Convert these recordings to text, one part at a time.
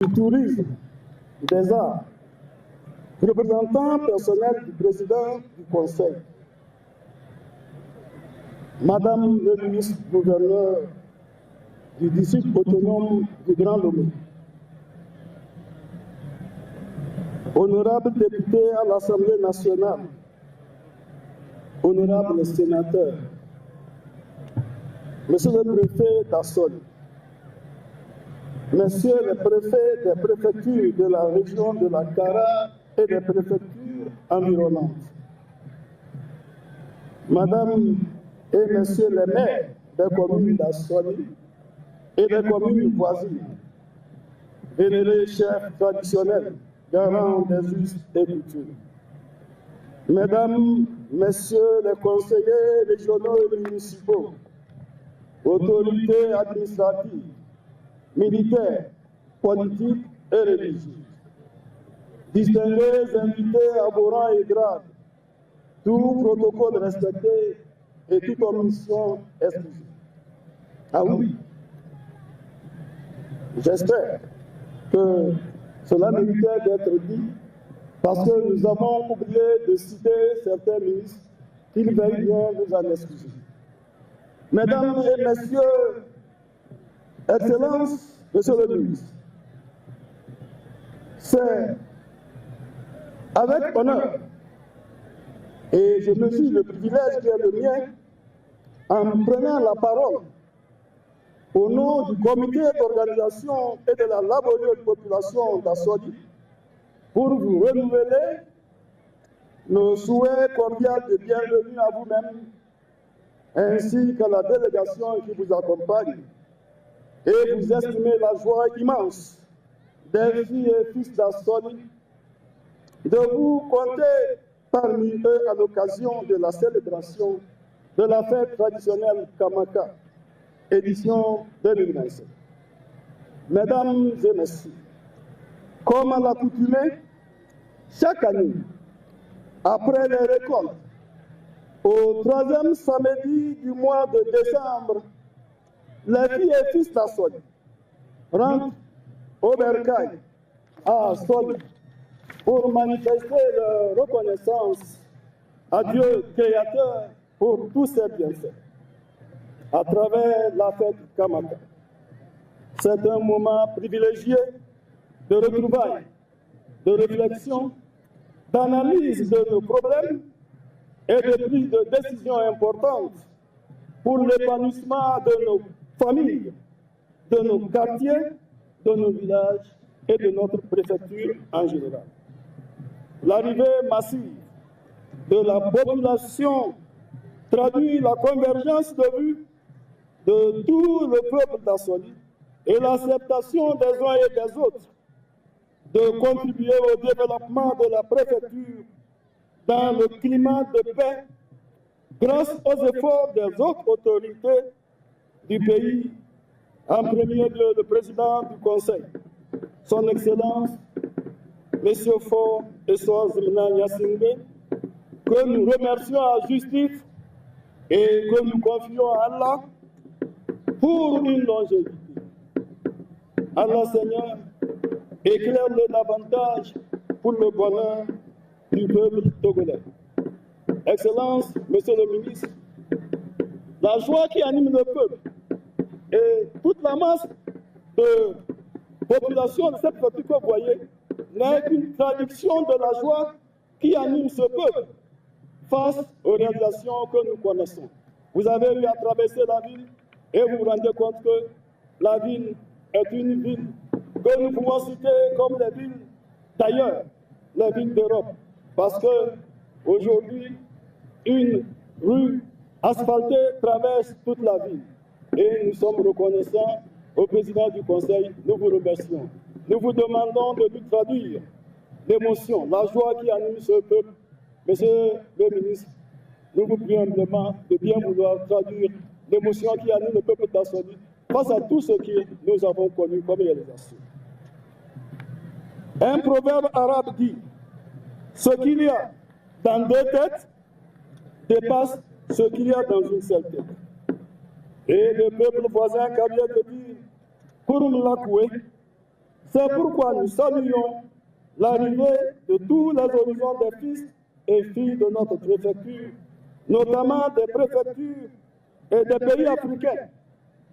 du tourisme, des arts, représentant personnel du président du Conseil, Madame le ministre-gouverneur du district autonome du Grand Lomé, honorables députés à l'Assemblée nationale, honorables sénateurs, Monsieur le préfet d'Assol, Messieurs les préfets des préfectures de la région de la Kara et des préfectures environnantes, Madame et Messieurs les maires des communes d'Assol et des communes voisines, vénérés chefs traditionnels, garants des us et coutumes, Mesdames, Messieurs les conseillers régionaux et municipaux, autorités administratives, militaires, politiques et religieuses, distingués invités à vos rangs et grades, tout protocole respecté et toute omission excusée. Ah oui, j'espère que cela méritait d'être dit parce que nous avons oublié de citer certains ministres qu'il veuille bien nous en excuser. Mesdames et Messieurs, Excellences, Monsieur le ministre, c'est avec honneur et je mesure le privilège qui est le mien en prenant la parole au nom du comité d'organisation et de la laborieuse population d'Assoli pour vous renouveler nos souhaits cordiaux de bienvenue à vous-même ainsi qu'à la délégation qui vous accompagne et vous estimez la joie immense des filles et fils d'Assoli de vous compter parmi eux à l'occasion de la célébration de la fête traditionnelle Kamaka, édition 2027. Mesdames et messieurs, comme à l'accoutumée, chaque année, après les récoltes, au troisième samedi du mois de décembre, les filles et fils d'Assoli rentrent au Bercail à Assoli pour manifester leur reconnaissance à Dieu créateur pour tous ses bienfaits à travers la fête Kamaka. C'est un moment privilégié de retrouvailles, de réflexion, d'analyse de nos problèmes et de prise de décisions importantes pour l'épanouissement de nos familles, de nos quartiers, de nos villages et de notre préfecture en général. L'arrivée massive de la population traduit la convergence de vues de tout le peuple d'Assoli et l'acceptation des uns et des autres de contribuer au développement de la préfecture dans le climat de paix grâce aux efforts des autres autorités du pays, en premier lieu le président du Conseil, son Excellence, M. Faure Essoazimna Gnassingbé, que nous remercions à juste titre et que nous confions à Allah pour une longévité. Allah Seigneur, éclaire-le davantage pour le bonheur du peuple togolais. Excellence, Monsieur le ministre, la joie qui anime le peuple et toute la masse de population de cette partie que vous voyez n'est qu'une traduction de la joie qui anime ce peuple face aux réalisations que nous connaissons. Vous avez eu à traverser la ville et vous vous rendez compte que la ville est une ville que nous pouvons citer comme les villes d'ailleurs, les villes d'Europe, parce que aujourd'hui, une rue asphaltée traverse toute la ville. Et nous sommes reconnaissants au président du Conseil, nous vous remercions. Nous vous demandons de nous traduire l'émotion, la joie qui anime ce peuple. Monsieur le ministre, nous vous prions humblement de bien vouloir traduire l'émotion qui anime le peuple d'Assoli face à tout ce que nous avons connu comme réalisation. Un proverbe arabe dit « Ce qu'il y a dans deux têtes dépasse ce qu'il y a dans une seule tête. » Et le peuple voisin qui vient de dire « Kurum lakwe, C'est pourquoi nous saluons l'arrivée de tous les horizons des fils et filles de notre préfecture, notamment des préfectures et des pays africains,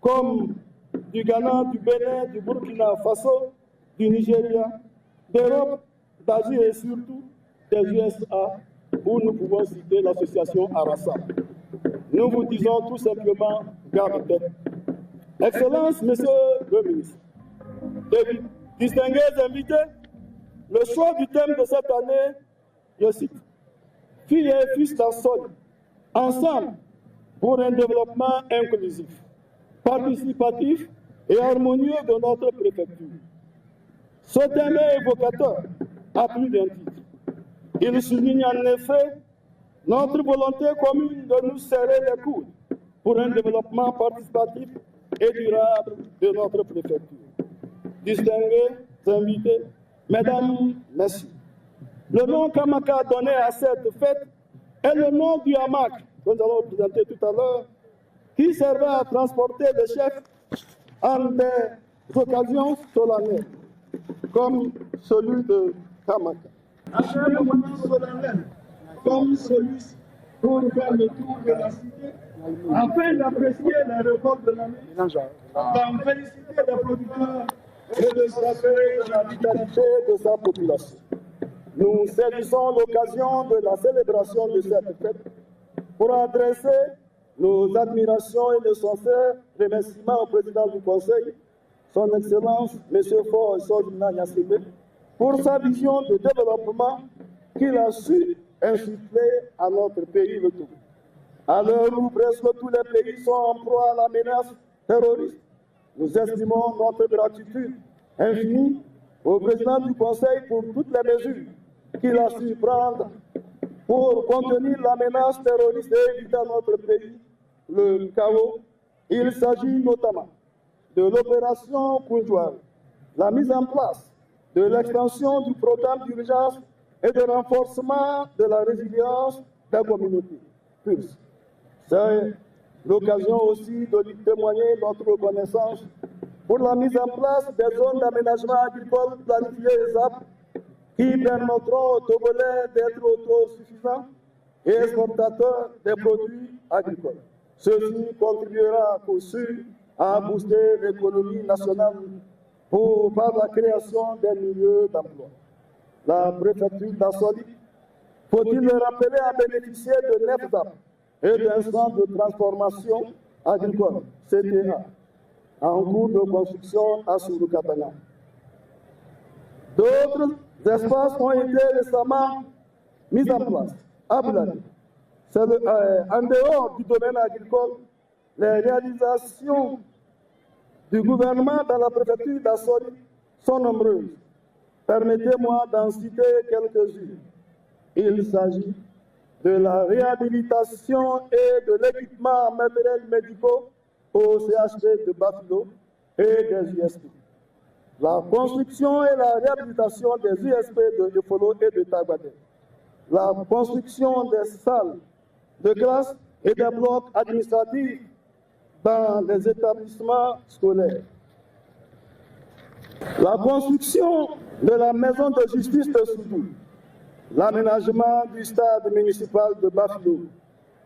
comme du Ghana, du Bénin, du Burkina Faso, du Nigeria, d'Europe, d'Asie et surtout des USA, où nous pouvons citer l'association Arasa. Nous vous disons tout simplement garde tête. Excellences, Monsieur le ministre, distingués invités, le choix du thème de cette année, je cite, « Filles et fils d'Assoli, ensemble pour un développement inclusif, participatif et harmonieux de notre préfecture ». Ce thème est évocateur à plus d'un titre. Il souligne en effet notre volonté commune de nous serrer les coudes pour un développement participatif et durable de notre préfecture. Distingués invités, mesdames, messieurs, le nom qu'Amaka a donné à cette fête est le nom du hamac que nous allons présenter tout à l'heure, qui servait à transporter les chefs en des occasions solennelles, comme celui de Kamaka. Après un moment solennel, comme celui pour faire le tour de la cité, afin d'apprécier les récoltes de l'année, d'en féliciter les producteurs et de s'assurer de la vitalité de sa population. Nous saisissons l'occasion de la célébration de cette fête pour adresser nos admirations et nos sincères remerciements au président du Conseil, son Excellence, M. Faure Sodina Gnassingbé, pour sa vision de développement qu'il a su insuffler à notre pays le Togo. À l'heure où presque tous les pays sont en proie à la menace terroriste, nous estimons notre gratitude infinie au président du Conseil pour toutes les mesures qu'il a su prendre pour contenir la menace terroriste et éviter à notre pays le chaos. Il s'agit notamment de l'opération Kounjoual, la mise en place de l'extension du programme d'urgence et de renforcement de la résilience des communautés. C'est l'occasion aussi de lui témoigner notre reconnaissance pour la mise en place des zones d'aménagement agricole planifiées ZAP qui permettront aux Togolais d'être autosuffisants et exportateurs des produits agricoles. Ceci contribuera aussi à booster l'économie nationale par la création des milieux d'emploi. La préfecture d'Assoli, faut-il le rappeler, a bénéficié de 9 ZAP et d'un centre de transformation agricole, CTA, en cours de construction à Sourou-Katanga. D'autres espaces ont été récemment mis en place à Boulani. En dehors du domaine agricole, les réalisations du gouvernement dans la préfecture d'Assoli sont nombreuses. Permettez-moi d'en citer quelques-unes. Il s'agit de la réhabilitation et de l'équipement en matériels médicaux au CHP de Bafilo et des USP. La construction et la réhabilitation des USP de Folo et de Tagbade. La construction des salles de classe et des blocs administratifs dans les établissements scolaires. La construction de la maison de justice de Soudou. L'aménagement du stade municipal de Bafilo.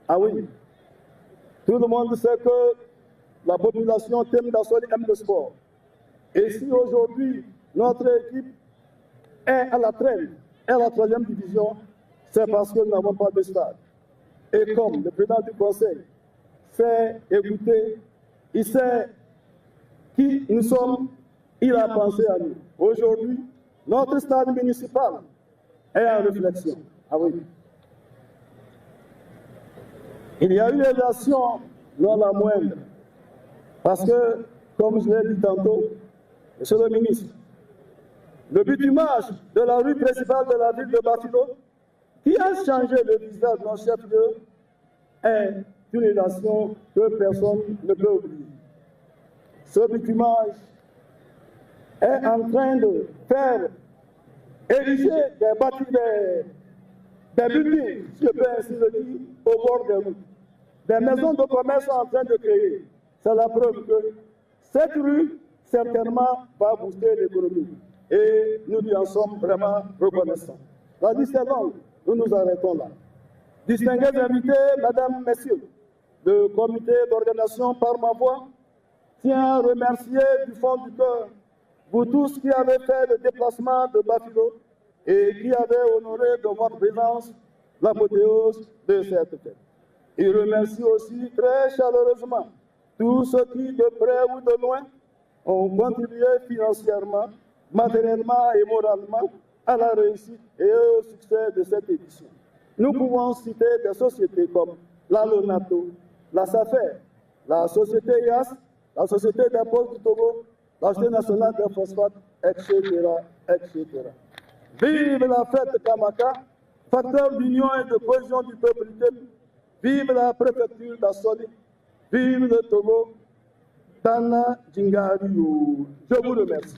Ah oui, tout le monde sait que la population d'Assoli aime le sport. Et si aujourd'hui notre équipe est à la traîne, est à la 3e division, c'est parce que nous n'avons pas de stade. Et comme le président du conseil sait écouter, il sait qui nous sommes, il a pensé à nous. Aujourd'hui, notre stade municipal est en réflexion. Ah oui. Il y a une relation, non la moindre, parce que, comme je l'ai dit tantôt, Monsieur le ministre, le bitumage de la rue principale de la ville de Bafilo, qui a changé le visage de notre chef-lieu, est une relation que personne ne peut oublier. Ce bitumage est en train de faire ériger des buildings, si je peux ainsi le dire, au bord des routes. Des maisons de commerce sont en train de créer. C'est la preuve que cette rue, certainement va booster l'économie. Et nous lui en sommes vraiment reconnaissants. La liste est longue, nous nous arrêtons là. Distingués invités, Mesdames, Messieurs, le comité d'organisation par ma voix tient à remercier du fond du cœur vous tous qui avez fait le déplacement de Bafilo et qui avez honoré de votre présence l'apothéose de cette fête. Il remercie aussi très chaleureusement tous ceux qui, de près ou de loin, ont contribué financièrement, matériellement et moralement à la réussite et au succès de cette édition. Nous pouvons citer des sociétés comme la Lonato, la SAFER, la société IAS, la société des Postes du Togo, la Société nationale des phosphates, etc., etc. Vive la fête Kamaka, facteur d'union et de cohésion du peuple du. Vive la préfecture d'Assoli, vive le Togo, Tana Djingario. Je vous remercie.